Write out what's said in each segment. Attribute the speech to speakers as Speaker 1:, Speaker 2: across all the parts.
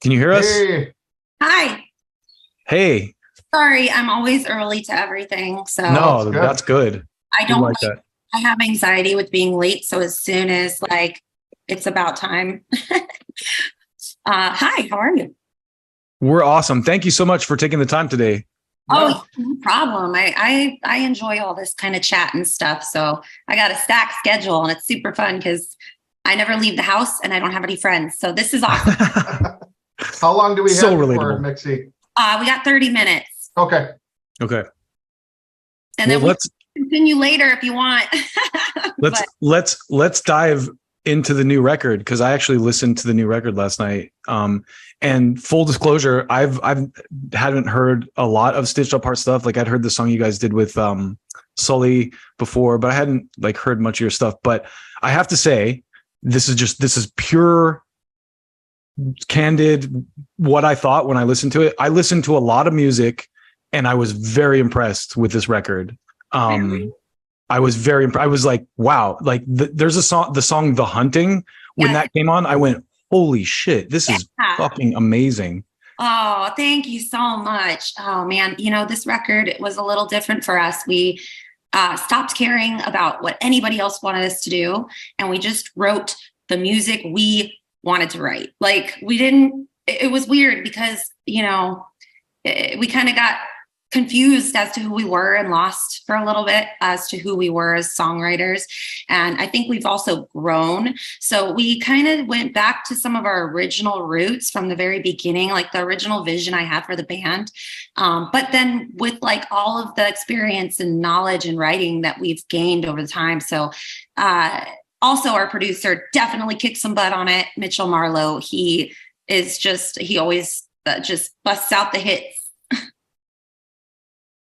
Speaker 1: Can you hear us?
Speaker 2: Hey,
Speaker 3: Hi.
Speaker 1: Hey,
Speaker 3: Sorry, I'm always early to everything.
Speaker 2: no,
Speaker 3: So
Speaker 2: it's
Speaker 1: no,
Speaker 2: good.
Speaker 1: that's good.
Speaker 3: I
Speaker 1: We
Speaker 3: don't
Speaker 1: like
Speaker 3: like,
Speaker 1: that.
Speaker 3: I have anxiety with being late. So as soon as it's about time. Hi, how are you?
Speaker 1: We're awesome. Thank you so much for taking the time today.
Speaker 2: Yeah.
Speaker 3: Oh, no problem. I enjoy all this kind of chat and stuff. So I got a stacked schedule and it's super fun because I never leave the house and I don't have any friends. So this is awesome.
Speaker 2: How long do we
Speaker 1: So
Speaker 2: have you for,
Speaker 1: relatable.
Speaker 2: Mixi?
Speaker 3: We got 30 minutes.
Speaker 2: Okay.
Speaker 1: Okay.
Speaker 3: And
Speaker 1: Well,
Speaker 3: then we can continue later if you want.
Speaker 1: let's
Speaker 3: But
Speaker 1: let's dive into the new record because I actually listened to the new record last night. And full disclosure, I've hadn't heard a lot of Stitched Up Heart stuff. Like I'd heard the song you guys did with Sully before, but I hadn't like heard much of your stuff. But I have to say, this is pure candid what I thought when I listened to it. I listened to a lot of music and I was very impressed with this record.
Speaker 3: really?
Speaker 1: I was very impressed. I was like, wow, like there's the song The Hunting. When
Speaker 3: Yes.
Speaker 1: that came on, I went, holy shit, this is
Speaker 3: Yeah.
Speaker 1: fucking amazing.
Speaker 3: Oh, thank you so much. Oh man, this record was a little different for us. We stopped caring about what anybody else wanted us to do, and we just wrote the music we wanted to write. Like we didn't. It was weird because we kind of got confused as to who we were and lost for a little bit as to who we were as songwriters. And I think we've also grown. So we kind of went back to some of our original roots from the very beginning, like the original vision I had for the band. But then with like all of the experience and knowledge and writing that we've gained over the time. So also our producer definitely kicked some butt on it. Mitchell Marlowe, he always just busts out the hits.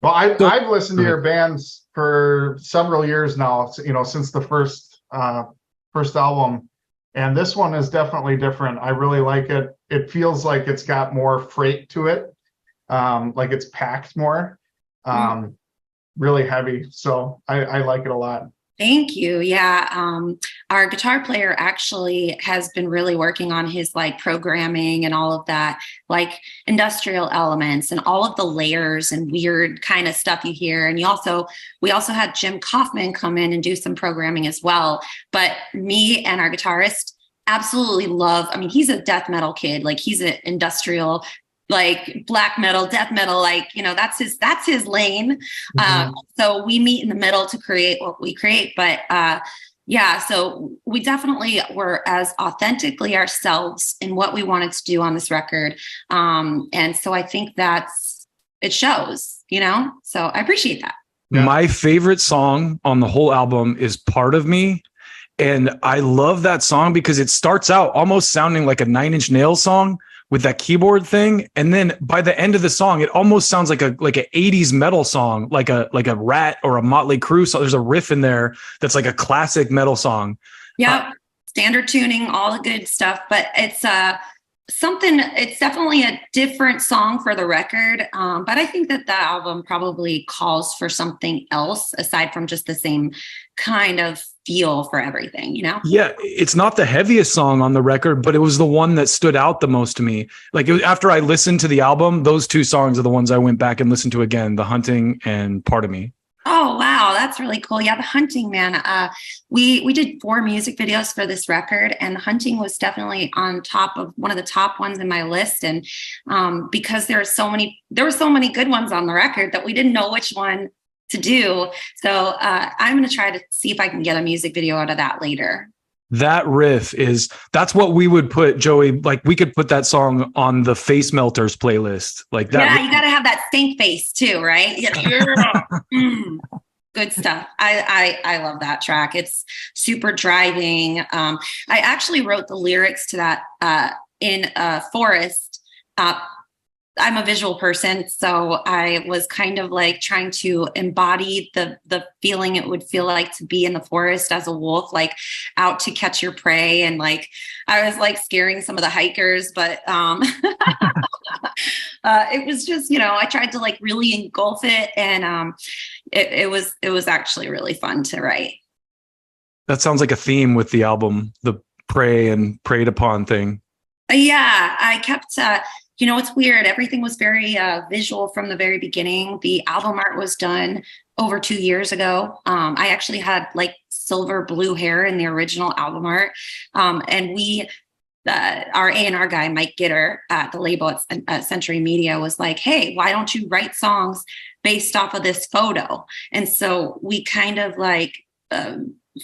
Speaker 2: Well,
Speaker 1: So,
Speaker 2: I've listened to your bands for several years now, since the first album. And this one is definitely different. I really like it. It feels like it's got more freight to it. Like it's packed more. Really heavy. So I like it a lot.
Speaker 3: Thank you. Yeah. Our guitar player actually has been really working on his like programming and all of that, like industrial elements and all of the layers and weird kind of stuff you hear. And we also had Jim Kaufman come in and do some programming as well. But me and our guitarist absolutely love, I mean, he's a death metal kid. Like he's an industrial, like black metal, death metal, like, that's his lane. So we meet in the middle to create what we create. But yeah, so we definitely were as authentically ourselves in what we wanted to do on this record. And so I think it shows, so I appreciate that.
Speaker 2: Yeah.
Speaker 1: my favorite song on the whole album is Part of Me. And I love that song because it starts out almost sounding like a Nine Inch Nails song with that keyboard thing, and then by the end of the song, it almost sounds like an '80s metal song, like a Rat or a Motley Crue song. There's a riff in there that's like a classic metal song.
Speaker 3: Yeah, standard tuning, all the good stuff. But it's it's definitely a different song for the record. But I think that the album probably calls for something else aside from just the same kind of feel for everything,
Speaker 1: Yeah, it's not the heaviest song on the record, but it was the one that stood out the most to me. Like after I listened to the album, those two songs are the ones I went back and listened to again, The Hunting and Part of Me.
Speaker 3: Oh, wow. That's really cool. Yeah. The Hunting, man. We did 4 music videos for this record, and The Hunting was definitely on top of one of the top ones in my list. And because there were so many good ones on the record that we didn't know which one to do. So I'm going to try to see if I can get a music video out of that later.
Speaker 1: That riff that's what we would put, Joey. Like we could put that song on the Face Melters playlist. Like that.
Speaker 3: Yeah, you got to have that stink face too, right? Yeah. Good stuff. I love that track. It's super driving. I actually wrote the lyrics to that in a forest. I'm a visual person, so I was kind of like trying to embody the feeling it would feel like to be in the forest as a wolf, like out to catch your prey. And like I was like scaring some of the hikers, but it was just, I tried to like really engulf it, and it was actually really fun to write.
Speaker 1: That sounds like a theme with the album, the prey and preyed upon thing.
Speaker 3: Yeah, I kept, it's weird. Everything was very visual from the very beginning. The album art was done over 2 years ago. I actually had like silver blue hair in the original album art. And our A&R guy, Mike Gitter at the label at Century Media was like, hey, why don't you write songs based off of this photo? And so we kind of like,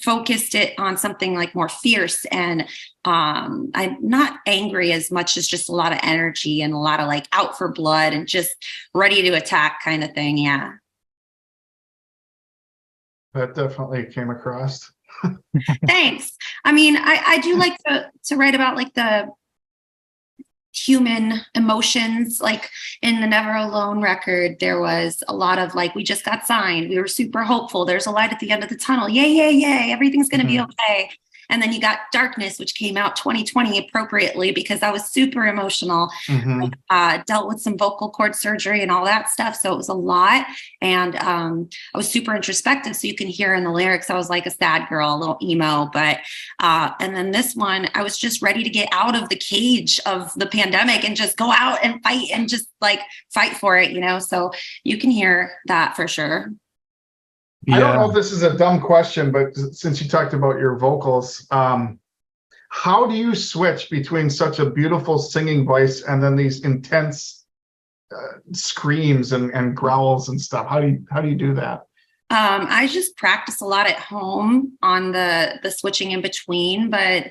Speaker 3: focused it on something like more fierce and I'm not angry as much as just a lot of energy and a lot of like out for blood and just ready to attack kind of thing. Yeah.
Speaker 2: That definitely came across.
Speaker 3: Thanks. I mean, I do like to write about like the human emotions. Like in the Never Alone record, there was a lot of like, we just got signed, we were super hopeful, there's a light at the end of the tunnel, yay, yay, yay, everything's going to be okay. And then you got Darkness, which came out 2020 appropriately because I was super emotional. Dealt with some vocal cord surgery and all that stuff. So it was a lot. And I was super introspective. So you can hear in the lyrics, I was like a sad girl, a little emo. But and then this one, I was just ready to get out of the cage of the pandemic and just go out and fight and just like fight for it, So you can hear that for sure.
Speaker 2: Yeah. I don't know if this is a dumb question, but since you talked about your vocals, how do you switch between such a beautiful singing voice and then these intense screams and growls and stuff? How do you do that?
Speaker 3: I just practice a lot at home on the switching in between, but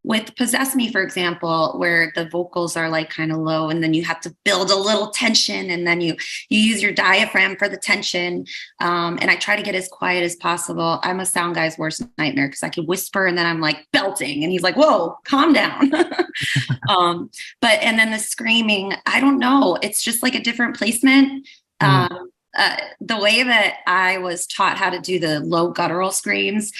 Speaker 3: with Possess Me, for example, where the vocals are like kind of low and then you have to build a little tension and then you use your diaphragm for the tension. And I try to get as quiet as possible. I'm a sound guy's worst nightmare because I could whisper and then I'm like belting and he's like, whoa, calm down. And then the screaming, I don't know. It's just like a different placement. The way that I was taught how to do the low guttural screams,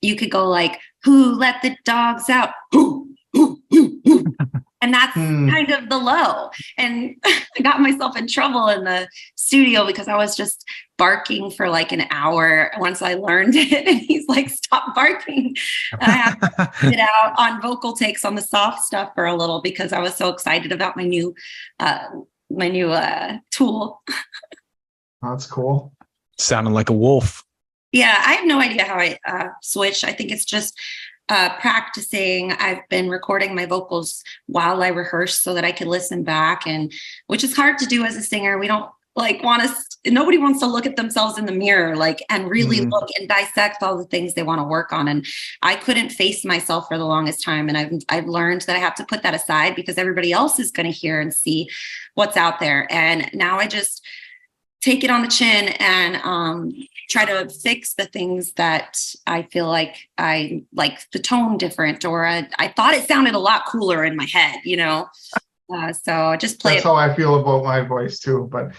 Speaker 3: you could go like, who let the dogs out? Who? And that's kind of the low. And I got myself in trouble in the studio because I was just barking for like an hour once I learned it. And he's like, stop barking. And I had to get out on vocal takes on the soft stuff for a little because I was so excited about my new tool.
Speaker 2: That's cool.
Speaker 1: Sounding like a wolf.
Speaker 3: Yeah, I have no idea how I switch. I think it's just practicing. I've been recording my vocals while I rehearse so that I can listen back, and which is hard to do as a singer. We don't like nobody wants to look at themselves in the mirror and really look and dissect all the things they want to work on. And I couldn't face myself for the longest time. And I've learned that I have to put that aside because everybody else is going to hear and see what's out there. And now I just take it on the chin and try to fix the things that I feel like I like the tone different, or I thought it sounded a lot cooler in my head, so I just play
Speaker 2: That's how I feel about my voice too. But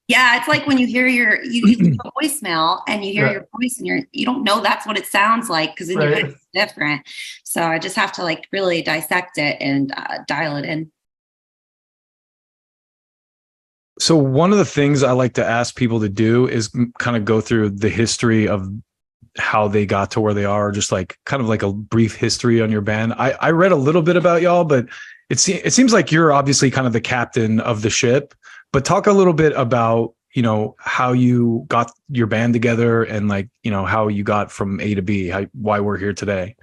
Speaker 3: yeah, it's like when you hear you leave a voicemail and you hear your voice and you don't know that's what it sounds like because in your head it's different. So I just have to really dissect it and dial it in.
Speaker 1: So one of the things I like to ask people to do is kind of go through the history of how they got to where they are, just kind of like a brief history on your band. I read a little bit about y'all, but it seems like you're obviously kind of the captain of the ship, but talk a little bit about, how you got your band together and how you got from A to B, why we're here today.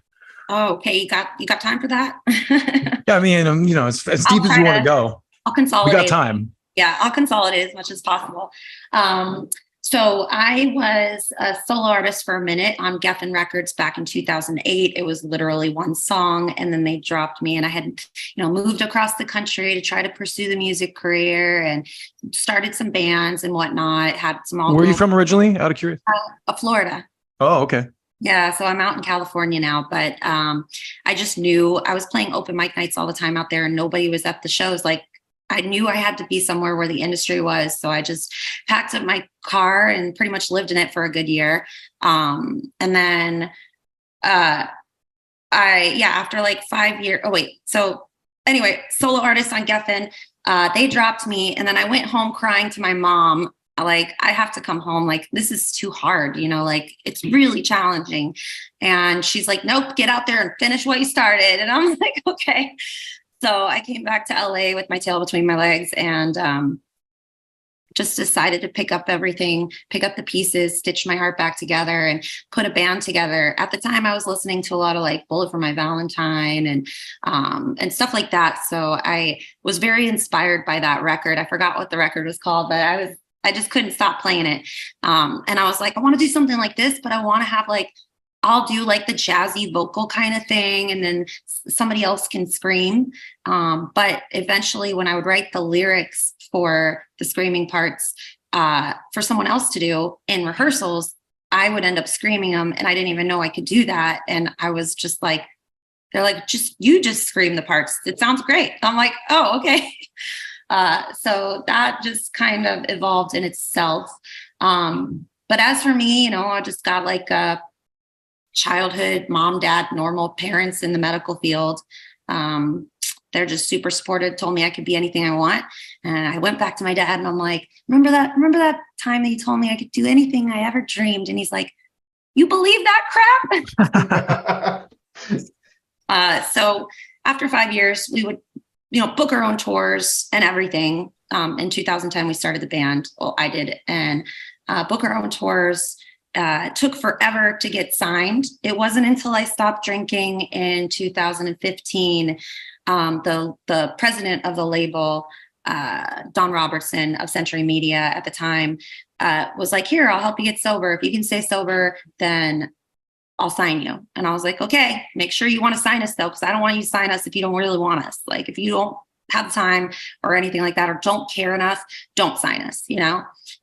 Speaker 3: Oh, okay. You got time for that?
Speaker 1: Yeah. I mean, as deep as you want to go.
Speaker 3: I'll consolidate.
Speaker 1: We got time.
Speaker 3: Yeah, I'll consolidate as much as possible. So I was a solo artist for a minute on Geffen Records back in 2008. It was literally one song, and then they dropped me. And I had, moved across the country to try to pursue the music career and started some bands and whatnot. Had some.
Speaker 1: Where are you from originally? Out of curiosity.
Speaker 3: Florida.
Speaker 1: Oh, okay.
Speaker 3: Yeah, so I'm out in California now, but I just knew I was playing open mic nights all the time out there, and nobody was at the shows. I knew I had to be somewhere where the industry was. So I just packed up my car and pretty much lived in it for a good year. And then after 5 years, so anyway, solo artist on Geffen, they dropped me. And then I went home crying to my mom. I have to come home. This is too hard, it's really challenging. And she's like, nope, get out there and finish what you started. And I'm like, okay. So I came back to LA with my tail between my legs and just decided to pick up everything, pick up the pieces, stitch my heart back together and put a band together. At the time I was listening to a lot of like Bullet for My Valentine and stuff like that. So I was very inspired by that record. I forgot what the record was called, but I just couldn't stop playing it. And I was like, I want to do something like this, but I want to have like, I'll do like the jazzy vocal kind of thing, and then somebody else can scream. But eventually, when I would write the lyrics for the screaming parts for someone else to do in rehearsals, I would end up screaming them, and I didn't even know I could do that. And I was just like, they're like, you just scream the parts. It sounds great. I'm like, oh, okay. So that just kind of evolved in itself. But as for me, I just got like a childhood mom, dad, normal parents in the medical field. They're just super supportive, told me I could be anything I want. And I went back to my dad and I'm like, remember that time that you told me I could do anything I ever dreamed? And he's like, you believe that crap? So after 5 years, we would, book our own tours and everything. In 2010, we started the band. Well, I did, and book our own tours. It took forever to get signed. It wasn't until I stopped drinking in 2015, the president of the label, Don Robertson of Century Media at the time, was like, here, I'll help you get sober. If you can stay sober, then I'll sign you. And I was like, okay, make sure you want to sign us though, because I don't want you to sign us if you don't really want us. Like, if you don't have the time or anything like that, or don't care enough, don't sign us,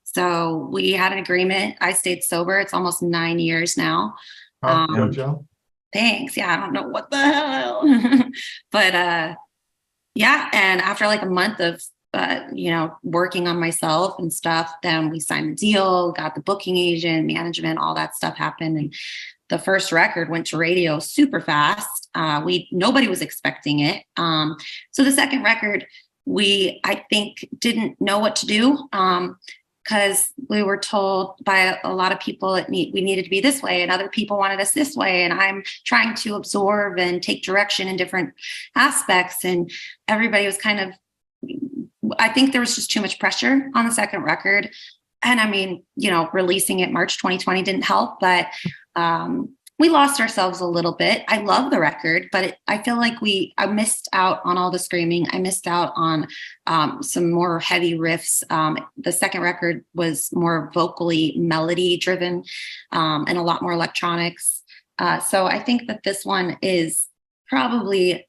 Speaker 3: So we had an agreement. I stayed sober. It's almost 9 years now.
Speaker 2: Good job.
Speaker 3: Thanks. Yeah, I don't know what the hell. But yeah, and after like a month of working on myself and stuff, then we signed the deal, got the booking agent, management, all that stuff happened. And the first record went to radio super fast. Nobody was expecting it. So the second record, I think, didn't know what to do. Because we were told by a lot of people we needed to be this way, and other people wanted us this way. And I'm trying to absorb and take direction in different aspects. And everybody was kind of, I think there was just too much pressure on the second record. And I mean, releasing it March 2020 didn't help, but we lost ourselves a little bit. I love the record, but I feel like I missed out on all the screaming. I missed out on some more heavy riffs. The second record was more vocally melody driven and a lot more electronics. So I think that this one is probably,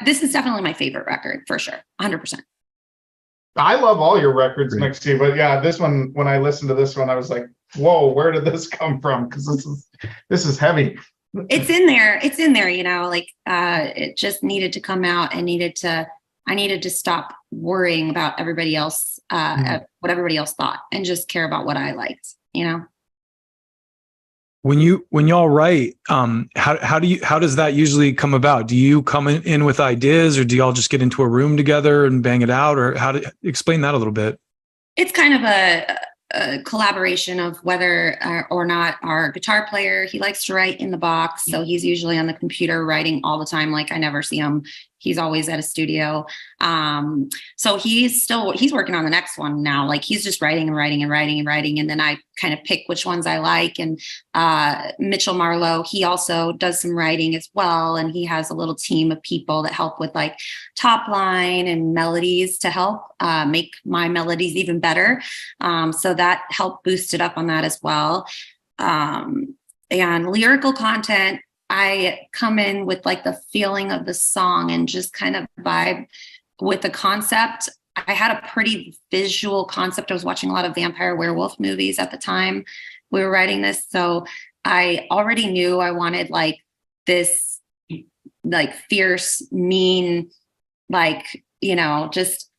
Speaker 3: this is definitely my favorite record for sure. 100%.
Speaker 2: I love all your records, Mixi, but yeah, this one, when I listened to this one, I was like, whoa, where did this come from? Because this is heavy.
Speaker 3: It's in there. It just needed to come out, and I needed to stop worrying about everybody else, what everybody else thought, and just care about what I liked,
Speaker 1: When y'all write, how does that usually come about? Do you come in with ideas, or do y'all just get into a room together and bang it out, or explain that a little bit?
Speaker 3: It's kind of a collaboration of whether or not our guitar player, he likes to write in the box. So he's usually on the computer writing all the time. Like, I never see him. He's always at a studio. So he's working on the next one now. Like, he's just writing and writing and writing and writing. And then I kind of pick which ones I like. And Mitchell Marlowe, he also does some writing as well. And he has a little team of people that help with like top line and melodies to help make my melodies even better. So that helped boost it up on that as well. And lyrical content, I come in with like the feeling of the song and just kind of vibe with the concept. I had a pretty visual concept. I was watching a lot of vampire werewolf movies at the time we were writing this. So I already knew I wanted like this like fierce, mean, like, just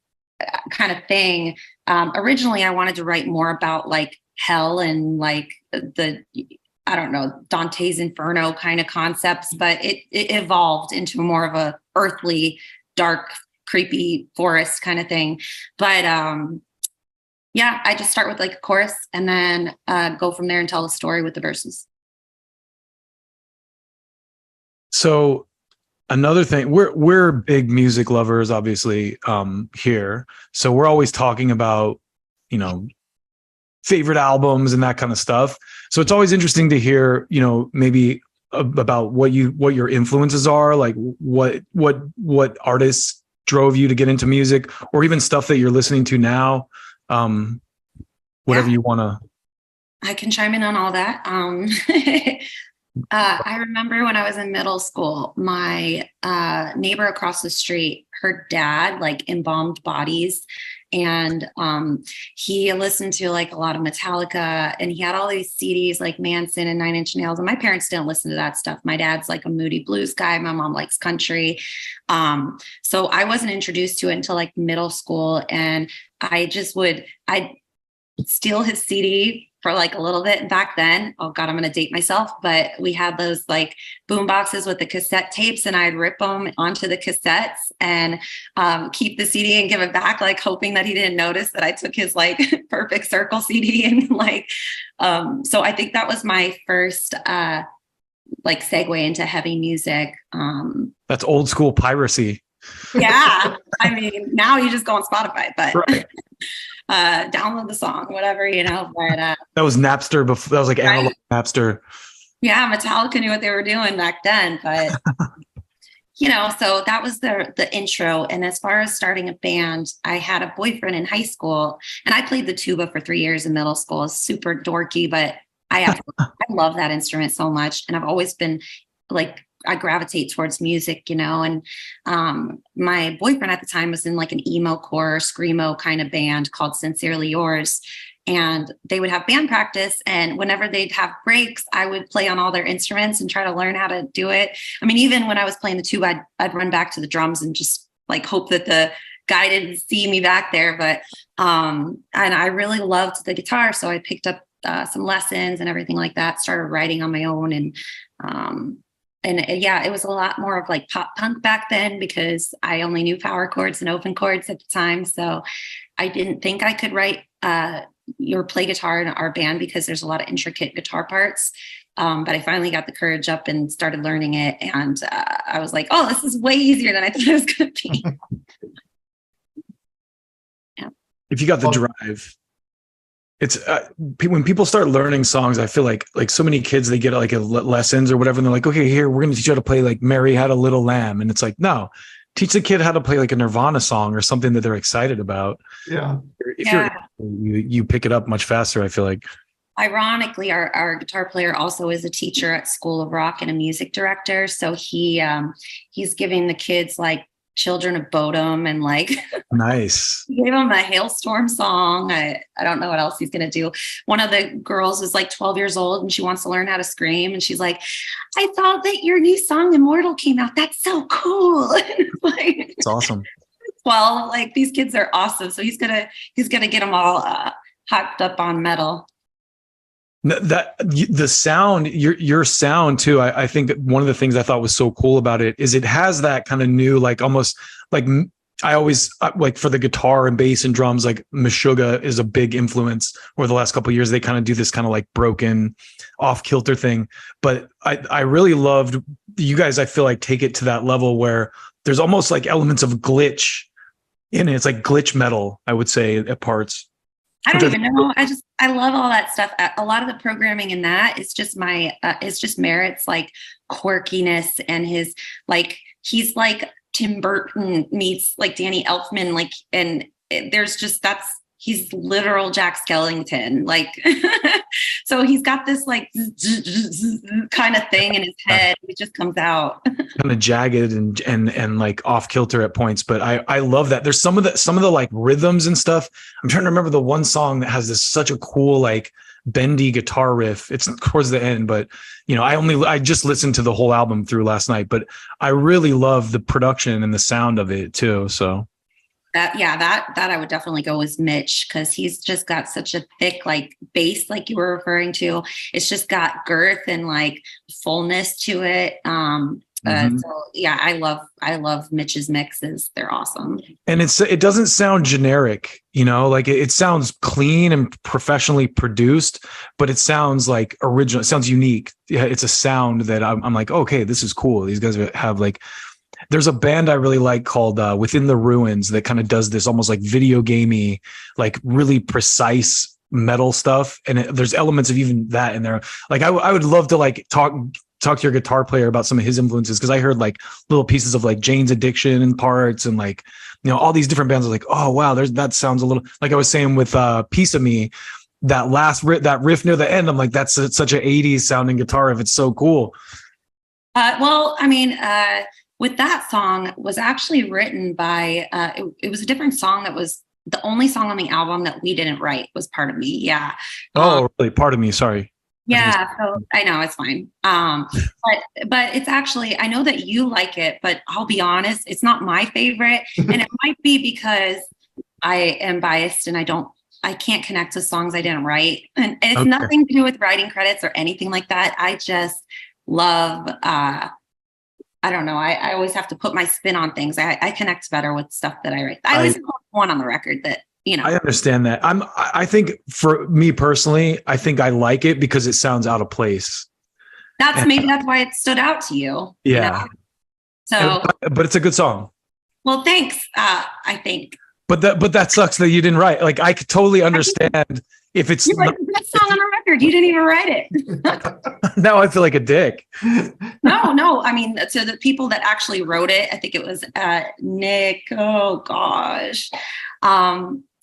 Speaker 3: kind of thing. Originally I wanted to write more about like hell and like I don't know, Dante's Inferno kind of concepts, but it evolved into more of a earthly, dark, creepy forest kind of thing. But yeah, I just start with like a chorus and then go from there and tell the story with the verses.
Speaker 1: So another thing, we're big music lovers, obviously, here. So we're always talking about, you know, favorite albums and that kind of stuff. So it's always interesting to hear, you know, maybe about what your influences are, like what artists drove you to get into music, or even stuff that you're listening to now. Whatever you want to.
Speaker 3: I can chime in on all that. I remember when I was in middle school, my neighbor across the street, her dad like embalmed bodies, and he listened to like a lot of Metallica, and he had all these CDs like Manson and Nine Inch Nails. And my parents didn't listen to that stuff. My dad's like a moody blues guy. My mom likes country. So I wasn't introduced to it until like middle school, and I'd steal his CD for like a little bit back then. Oh God, I'm going to date myself, but we had those like boom boxes with the cassette tapes, and I'd rip them onto the cassettes and keep the CD and give it back, like hoping that he didn't notice that I took his like Perfect Circle CD. And like, so I think that was my first like segue into heavy music.
Speaker 1: That's old school piracy.
Speaker 3: Yeah. I mean, now you just go on Spotify, but
Speaker 1: right.
Speaker 3: Download the song, whatever, you know, but
Speaker 1: that was Napster before. That was like analog Napster.
Speaker 3: Yeah, Metallica knew what they were doing back then, but you know, so that was the intro. And as far as starting a band, I had a boyfriend in high school, and I played the tuba for 3 years in middle school. It's super dorky, but I love that instrument so much, and I've always been like, I gravitate towards music, you know, and my boyfriend at the time was in like an emo core, screamo kind of band called Sincerely Yours. And they would have band practice, and whenever they'd have breaks, I would play on all their instruments and try to learn how to do it. I mean, even when I was playing the tuba, I'd run back to the drums and just like hope that the guy didn't see me back there. But and I really loved the guitar, so I picked up some lessons and everything like that. Started writing on my own, and yeah, it was a lot more of like pop punk back then, because I only knew power chords and open chords at the time. So I didn't think I could write or play guitar in our band, because there's a lot of intricate guitar parts. But I finally got the courage up and started learning it. And I was like, oh, this is way easier than I thought it was going to be. Yeah.
Speaker 1: If you got the drive. It's when people start learning songs, I feel like so many kids, they get like lessons or whatever, and they're like, okay, here, we're going to teach you how to play like Mary Had a Little Lamb. And it's like, no, teach the kid how to play like a Nirvana song or something that they're excited about.
Speaker 2: Yeah.
Speaker 1: You pick it up much faster, I feel like.
Speaker 3: Ironically, our guitar player also is a teacher at School of Rock and a music director. So he's giving the kids like Children of Bodom, and like
Speaker 1: nice.
Speaker 3: He gave him a Hailstorm song. I don't know what else he's gonna do. One of the girls is like 12 years old, and she wants to learn how to scream, and she's like, I thought that your new song Immortal came out. That's so cool. Like,
Speaker 1: it's awesome.
Speaker 3: 12, like these kids are awesome. So he's gonna get them all hyped up on metal.
Speaker 1: That the sound, your sound too. I think one of the things I thought was so cool about it is it has that kind of new, like almost like, I always like for the guitar and bass and drums, like Meshuggah is a big influence over the last couple of years. They kind of do this kind of like broken off kilter thing, but I really loved you guys. I feel like take it to that level where there's almost like elements of glitch in it. It's like glitch metal, I would say, at parts.
Speaker 3: I don't even know. I love all that stuff. A lot of the programming in that is just it's just Merritt's like quirkiness, and his like, he's like Tim Burton meets like Danny Elfman, like, and there's just, he's literal Jack Skellington. Like, so he's got this like kind of thing in his head. It just comes out
Speaker 1: kind of jagged and like off kilter at points. But I love that. There's some of the like rhythms and stuff. I'm trying to remember the one song that has such a cool, like bendy guitar riff. It's towards the end, but you know, I just listened to the whole album through last night, but I really love the production and the sound of it too. So
Speaker 3: that I would definitely go with Mitch, because he's just got such a thick like bass, like you were referring to. It's just got girth and like fullness to it. So yeah, I love Mitch's mixes. They're awesome. And
Speaker 1: it doesn't sound generic, you know, like it sounds clean and professionally produced, but it sounds like original. It sounds unique. Yeah, it's a sound that I'm like, okay, this is cool. These guys have like There's a band I really like called Within the Ruins that kind of does this almost like video gamey, like really precise metal stuff. And there's elements of even that in there. Like I would love to like talk to your guitar player about some of his influences, because I heard like little pieces of like Jane's Addiction and parts and like, you know, all these different bands. I was like, oh wow, that sounds a little like I was saying with Piece of Me, that last that riff near the end. I'm like, that's such an 80s sounding guitar riff. It's so cool.
Speaker 3: Well, I mean, with that song was actually written by, it was a different song that was the only song on the album that we didn't write was Part of Me. Yeah.
Speaker 1: Oh, really? Part of Me. Sorry.
Speaker 3: Yeah, so I know it's fine. But it's actually, I know that you like it, but I'll be honest, it's not my favorite. And it might be because I am biased and I can't connect to songs I didn't write. And it's nothing to do with writing credits or anything like that. I just love, I don't know. I always have to put my spin on things. I connect better with stuff that I write. I always put one on the record that, you know.
Speaker 1: I understand that. I think for me personally, I think I like it because it sounds out of place.
Speaker 3: Maybe that's why it stood out to you.
Speaker 1: Yeah.
Speaker 3: You know? So,
Speaker 1: but it's a good song.
Speaker 3: Well, thanks. I think.
Speaker 1: But that sucks that you didn't write. Like I could totally understand if it's
Speaker 3: you're like, that song on the record. You didn't even write it.
Speaker 1: Now I feel like a dick.
Speaker 3: No. I mean, so the people that actually wrote it, I think it was Nick. Oh gosh.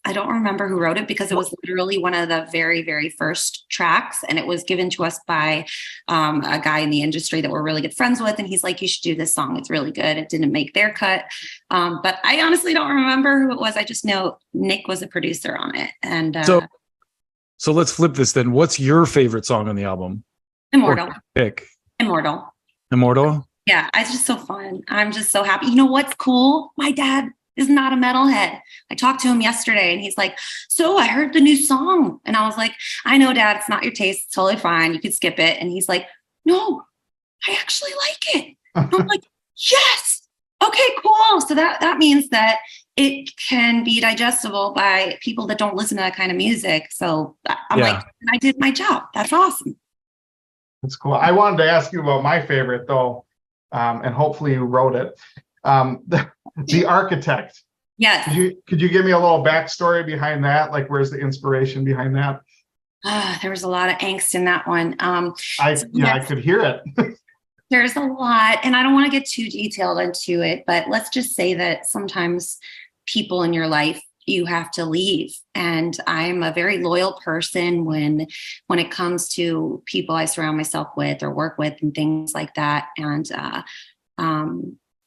Speaker 3: I don't remember who wrote it because it was literally one of the very, very first tracks. And it was given to us by a guy in the industry that we're really good friends with. And he's like, you should do this song. It's really good. It didn't make their cut. But I honestly don't remember who it was. I just know Nick was a producer on it. And
Speaker 1: so let's flip this then. What's your favorite song on the album?
Speaker 3: Immortal.
Speaker 1: Pick.
Speaker 3: Immortal. Yeah, it's just so fun. I'm just so happy. You know what's cool? My dad is not a metalhead. I talked to him yesterday and he's like, so I heard the new song. And I was like, I know, Dad, it's not your taste. It's totally fine. You could skip it. And he's like, no, I actually like it. I'm like, yes. Okay, cool. So that means that it can be digestible by people that don't listen to that kind of music. So I'm like, I did my job. That's awesome.
Speaker 2: That's cool. I wanted to ask you about my favorite though. And hopefully you wrote it. The Architect.
Speaker 3: Yes.
Speaker 2: Could you give me a little backstory behind that? Like, where's the inspiration behind that?
Speaker 3: There was a lot of angst in that one.
Speaker 2: I could hear it.
Speaker 3: There's a lot, and I don't want to get too detailed into it, but let's just say that sometimes people in your life you have to leave. And I'm a very loyal person when it comes to people I surround myself with or work with and things like that. And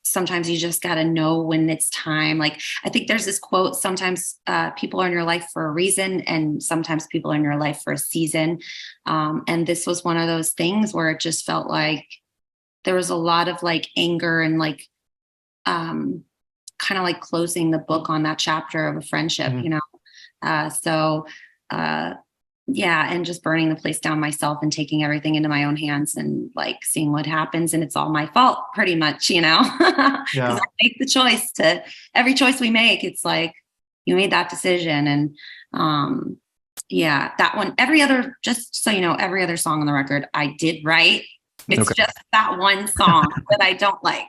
Speaker 3: sometimes you just got to know when it's time. Like, I think there's this quote, sometimes people are in your life for a reason and sometimes people are in your life for a season. And this was one of those things where it just felt like there was a lot of like anger and like kind of like closing the book on that chapter of a friendship, you know? Yeah. And just burning the place down myself and taking everything into my own hands and like seeing what happens. And it's all my fault pretty much, you know, because I make the choice every choice we make. It's like, you made that decision. And that one, just so you know, every other song on the record I did write. It's just that one song that I don't like.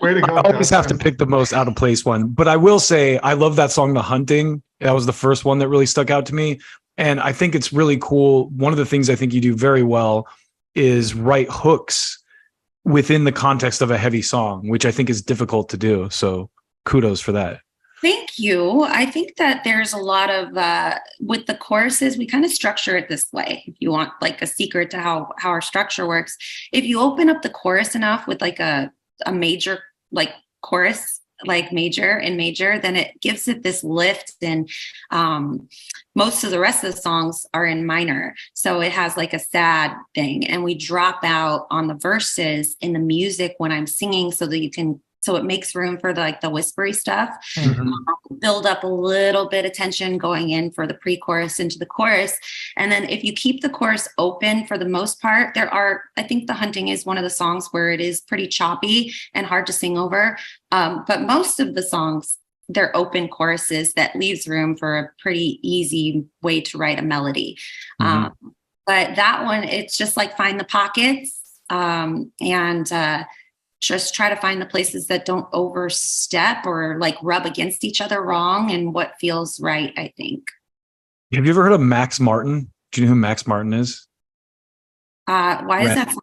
Speaker 2: Way to go.
Speaker 1: I always have to pick the most out of place one. But I will say, I love that song, The Hunting. That was the first one that really stuck out to me. And I think it's really cool. One of the things I think you do very well is write hooks within the context of a heavy song, which I think is difficult to do. So kudos for that.
Speaker 3: Thank you. I think that there's a lot of, with the choruses, we kind of structure it this way. If you want like a secret to how our structure works, if you open up the chorus enough with like a major, like chorus, like major and major, then it gives it this lift. And most of the rest of the songs are in minor. So it has like a sad thing. And we drop out on the verses in the music when I'm singing so it makes room for the whispery stuff, build up a little bit of tension going in for the pre-chorus into the chorus. And then if you keep the chorus open for the most part, I think The Hunting is one of the songs where it is pretty choppy and hard to sing over. But most of the songs, they're open choruses that leaves room for a pretty easy way to write a melody. But that one, it's just like find the pockets. just try to find the places that don't overstep or like rub against each other wrong and what feels right, I think.
Speaker 1: Have you ever heard of Max Martin? Do you know who Max Martin is?
Speaker 3: Why is that?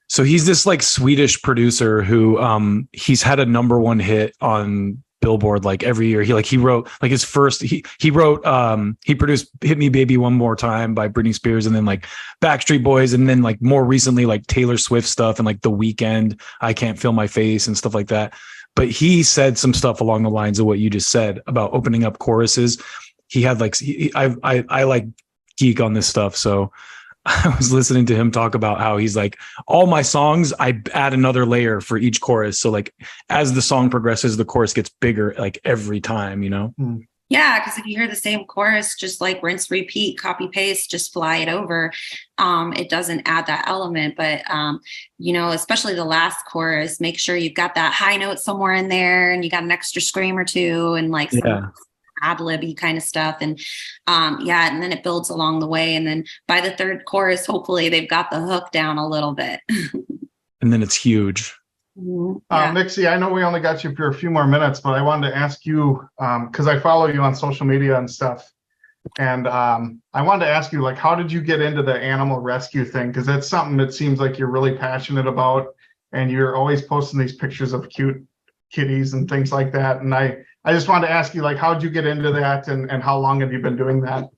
Speaker 1: So he's this like Swedish producer who he's had a number one hit on Billboard like every year. He wrote like his first he produced Hit Me Baby One More Time by Britney Spears, and then like Backstreet Boys, and then like more recently like Taylor Swift stuff and like The Weeknd, I Can't Feel My Face and stuff like that. But he said some stuff along the lines of what you just said about opening up choruses. He had like I like geek on this stuff, so I was listening to him talk about how he's like, all my songs, I add another layer for each chorus. So like as the song progresses, the chorus gets bigger like every time, you know?
Speaker 3: Yeah, because if you hear the same chorus, just like rinse, repeat, copy, paste, just fly it over. It doesn't add that element. But, you know, especially the last chorus, make sure you've got that high note somewhere in there and you got an extra scream or two and like some ad-libby kind of stuff. And and then it builds along the way. And then by the third chorus, hopefully they've got the hook down a little bit.
Speaker 1: And then it's huge.
Speaker 2: Mixi, I know we only got you for a few more minutes, but I wanted to ask you, because I follow you on social media and stuff. And I wanted to ask you, like, how did you get into the animal rescue thing? Because that's something that seems like you're really passionate about. And you're always posting these pictures of cute kitties and things like that. And I just wanted to ask you, like, how did you get into that, and how long have you been doing that?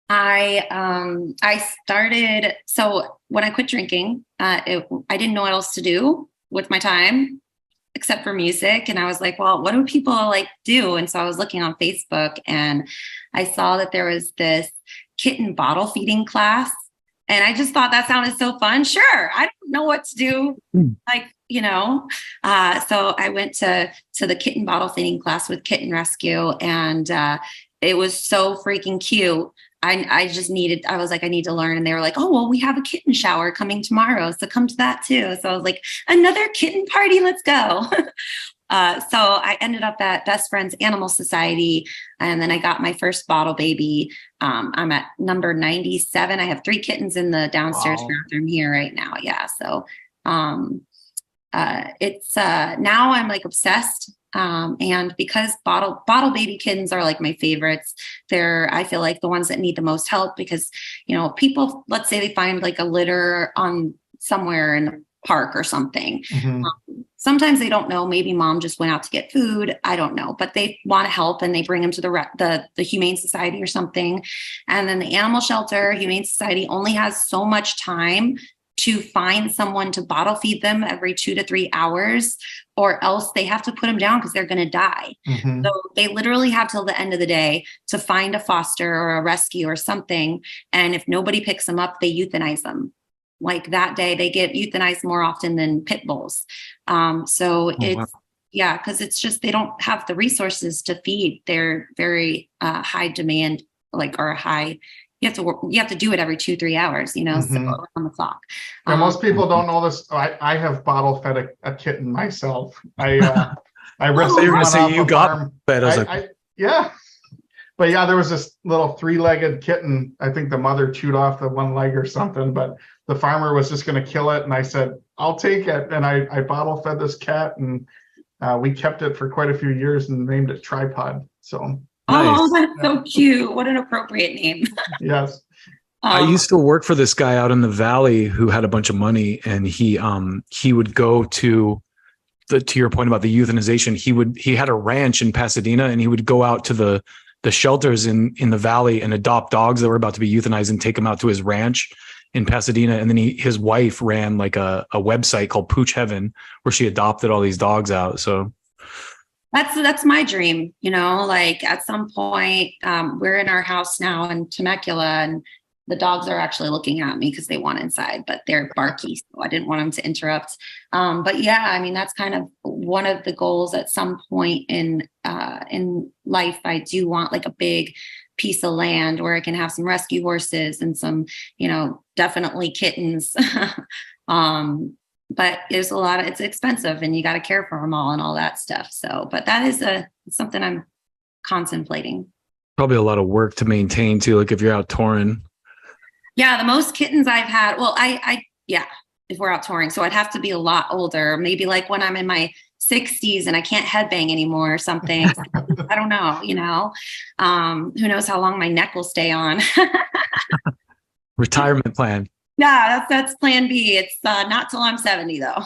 Speaker 3: I started, so when I quit drinking, I didn't know what else to do with my time except for music. And I was like, well, what do people like do? And so I was looking on Facebook and I saw that there was this kitten bottle feeding class. And I just thought that sounded so fun. Sure. I don't know what to do. Like, you know, so I went to the kitten bottle feeding class with Kitten Rescue, and it was so freaking cute. I was like, I need to learn. And they were like, oh, well, we have a kitten shower coming tomorrow, so come to that too. So I was like, another kitten party, let's go. So I ended up at Best Friends Animal Society, and then I got my first bottle baby. I'm at number 97. I have 3 kittens in the downstairs bathroom here right now. Yeah. So it's now I'm like obsessed. And because bottle baby kittens are like my favorites, they're, I feel like, the ones that need the most help, because, you know, people, let's say they find like a litter on somewhere in the park or something. Sometimes they don't know, maybe mom just went out to get food, I don't know, but they want to help and they bring them to the Humane Society or something. And then the animal shelter, Humane Society, only has so much time to find someone to bottle feed them every 2 to 3 hours, or else they have to put them down because they're going to die. So they literally have till the end of the day to find a foster or a rescue or something. And if nobody picks them up, they euthanize them. Like that day, they get euthanized more often than pit bulls. Because it's just, they don't have the resources to feed. They're very high demand, like, or high. You have to do it every 2-3 hours, you know, so on the clock.
Speaker 2: Most people don't know this. I have bottle fed a kitten myself. I rescued
Speaker 1: You're
Speaker 2: one
Speaker 1: gonna say
Speaker 2: off
Speaker 1: you
Speaker 2: a
Speaker 1: got
Speaker 2: farm.
Speaker 1: fed. I was like,
Speaker 2: Yeah. But yeah, there was this little 3-legged kitten. I think the mother chewed off the one leg or something, but the farmer was just going to kill it. And I said, I'll take it. And I bottle fed this cat, and we kept it for quite a few years and named it Tripod. So.
Speaker 3: Oh, that's so cute. What an appropriate name.
Speaker 2: Yes.
Speaker 1: I used to work for this guy out in the valley who had a bunch of money, and he would go to your point about the euthanization. He had a ranch in Pasadena, and he would go out to the shelters in the valley and adopt dogs that were about to be euthanized and take them out to his ranch in Pasadena. And then his wife ran like a website called Pooch Heaven, where she adopted all these dogs out. So
Speaker 3: that's my dream, you know, like at some point, we're in our house now in Temecula, and the dogs are actually looking at me because they want inside, but they're barky, so I didn't want them to interrupt. But yeah, I mean, that's kind of one of the goals at some point in life. I do want like a big piece of land where I can have some rescue horses and some, you know, definitely kittens. But there's it's expensive, and you got to care for them all and all that stuff. So, but that is something I'm contemplating.
Speaker 1: probably a lot of work to maintain too. Like if you're out touring.
Speaker 3: Yeah, the most kittens I've had. Well, if we're out touring. So I'd have to be a lot older, maybe like when I'm in my 60s and I can't headbang anymore or something. I don't know, who knows how long my neck will stay on.
Speaker 1: Retirement plan.
Speaker 3: Yeah, that's plan B. It's not till I'm 70 though.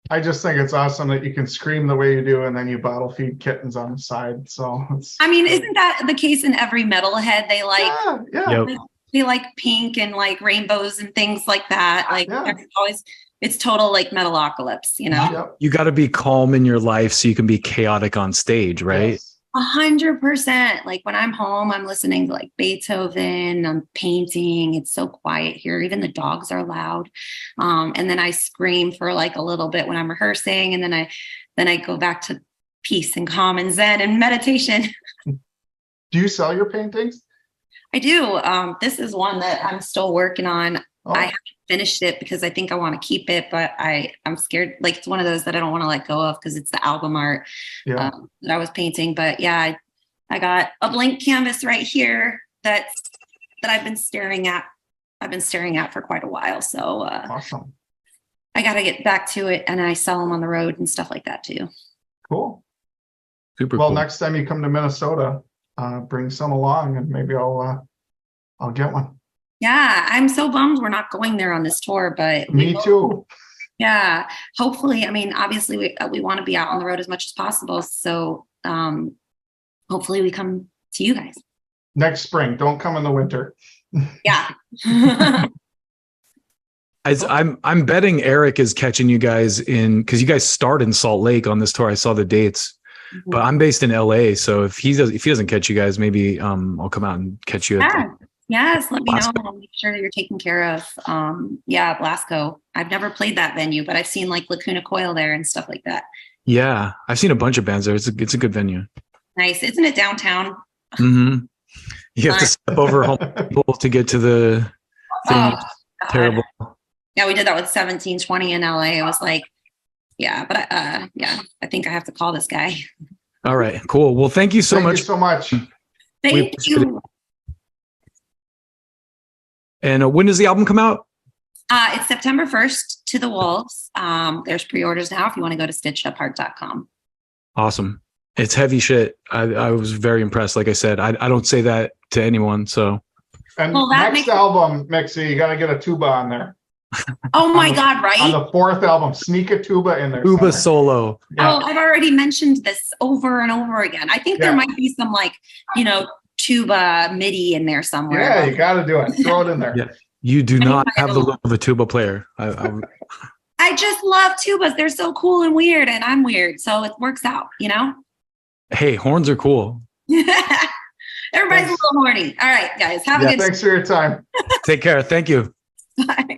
Speaker 2: I just think it's awesome that you can scream the way you do and then you bottle feed kittens on the side. So
Speaker 3: isn't that the case in every metalhead? They like,
Speaker 2: yeah.
Speaker 1: Yep.
Speaker 3: they like pink and like rainbows and things like that. Like always, it's total like metalocalypse,
Speaker 2: Yep.
Speaker 1: You got to be calm in your life so you can be chaotic on stage, right?
Speaker 2: Yes.
Speaker 3: 100%. Like when I'm home, I'm listening to like Beethoven, I'm painting. It's so quiet here. Even the dogs are loud. And then I scream for like a little bit when I'm rehearsing. And then I go back to peace and calm and zen and meditation.
Speaker 2: Do you sell your paintings?
Speaker 3: I do. This is one that I'm still working on.
Speaker 2: Oh.
Speaker 3: I haven't finished it because I think I want to keep it, but I'm scared. Like it's one of those that I don't want to let go of because it's the album art that I was painting. But yeah, I got a blank canvas right here that I've been staring at. I've been staring at for quite a while. So
Speaker 2: awesome.
Speaker 3: I got to get back to it, and I sell them on the road and stuff like that too.
Speaker 2: Cool.
Speaker 1: Super
Speaker 2: Well,
Speaker 1: cool.
Speaker 2: next time you come to Minnesota, bring some along, and maybe I'll get one.
Speaker 3: Yeah, I'm so bummed we're not going there on this tour, but
Speaker 2: Me too.
Speaker 3: Yeah, hopefully. I mean, obviously, we want to be out on the road as much as possible. So hopefully, we come to you guys
Speaker 2: Next spring. Don't come in the winter.
Speaker 3: Yeah.
Speaker 1: I'm betting Eric is catching you guys in because you guys start in Salt Lake on this tour. I saw the dates, but I'm based in LA, so if he doesn't catch you guys, maybe I'll come out and catch you.
Speaker 3: Yes, let me know.
Speaker 1: Blasco.
Speaker 3: I'll make sure you're taken care of. Blasco. I've never played that venue, but I've seen like Lacuna Coil there and stuff like that.
Speaker 1: Yeah, I've seen a bunch of bands there. It's a good venue.
Speaker 3: Nice, isn't it downtown?
Speaker 1: Mm-hmm. You have to step over home people to get to the thing.
Speaker 3: Oh,
Speaker 1: Terrible.
Speaker 3: Yeah, we did that with 1720 in LA. It was like, but I think I have to call this guy.
Speaker 1: All right, cool. Well, thank you so
Speaker 2: Thank
Speaker 1: much.
Speaker 2: you so much.
Speaker 3: Thank you.
Speaker 1: And when does the album come out?
Speaker 3: It's September 1st to the Wolves. There's pre-orders now if you want to go to stitcheduphart.com.
Speaker 1: Awesome. It's heavy shit. I was very impressed. Like I said, I don't say that to anyone. So.
Speaker 2: And
Speaker 3: that
Speaker 2: next album, Mixi, you got to get a tuba on there.
Speaker 3: Oh my God, right?
Speaker 2: On the fourth album, sneak a tuba in there.
Speaker 1: Tuba
Speaker 2: somewhere.
Speaker 1: solo.
Speaker 2: Yeah.
Speaker 3: Oh, I've already mentioned this over and over again. I think there might be some tuba MIDI in there somewhere.
Speaker 2: Yeah, you got to do it. Throw it in there.
Speaker 1: Yeah. You do not have the look of a tuba player.
Speaker 3: I just love tubas. They're so cool and weird, and I'm weird, so it works out,
Speaker 1: Hey, horns are cool.
Speaker 3: Everybody's a little horny. All right, guys, have a good.
Speaker 2: Thanks for your time.
Speaker 1: Take care. Thank you.
Speaker 3: Bye.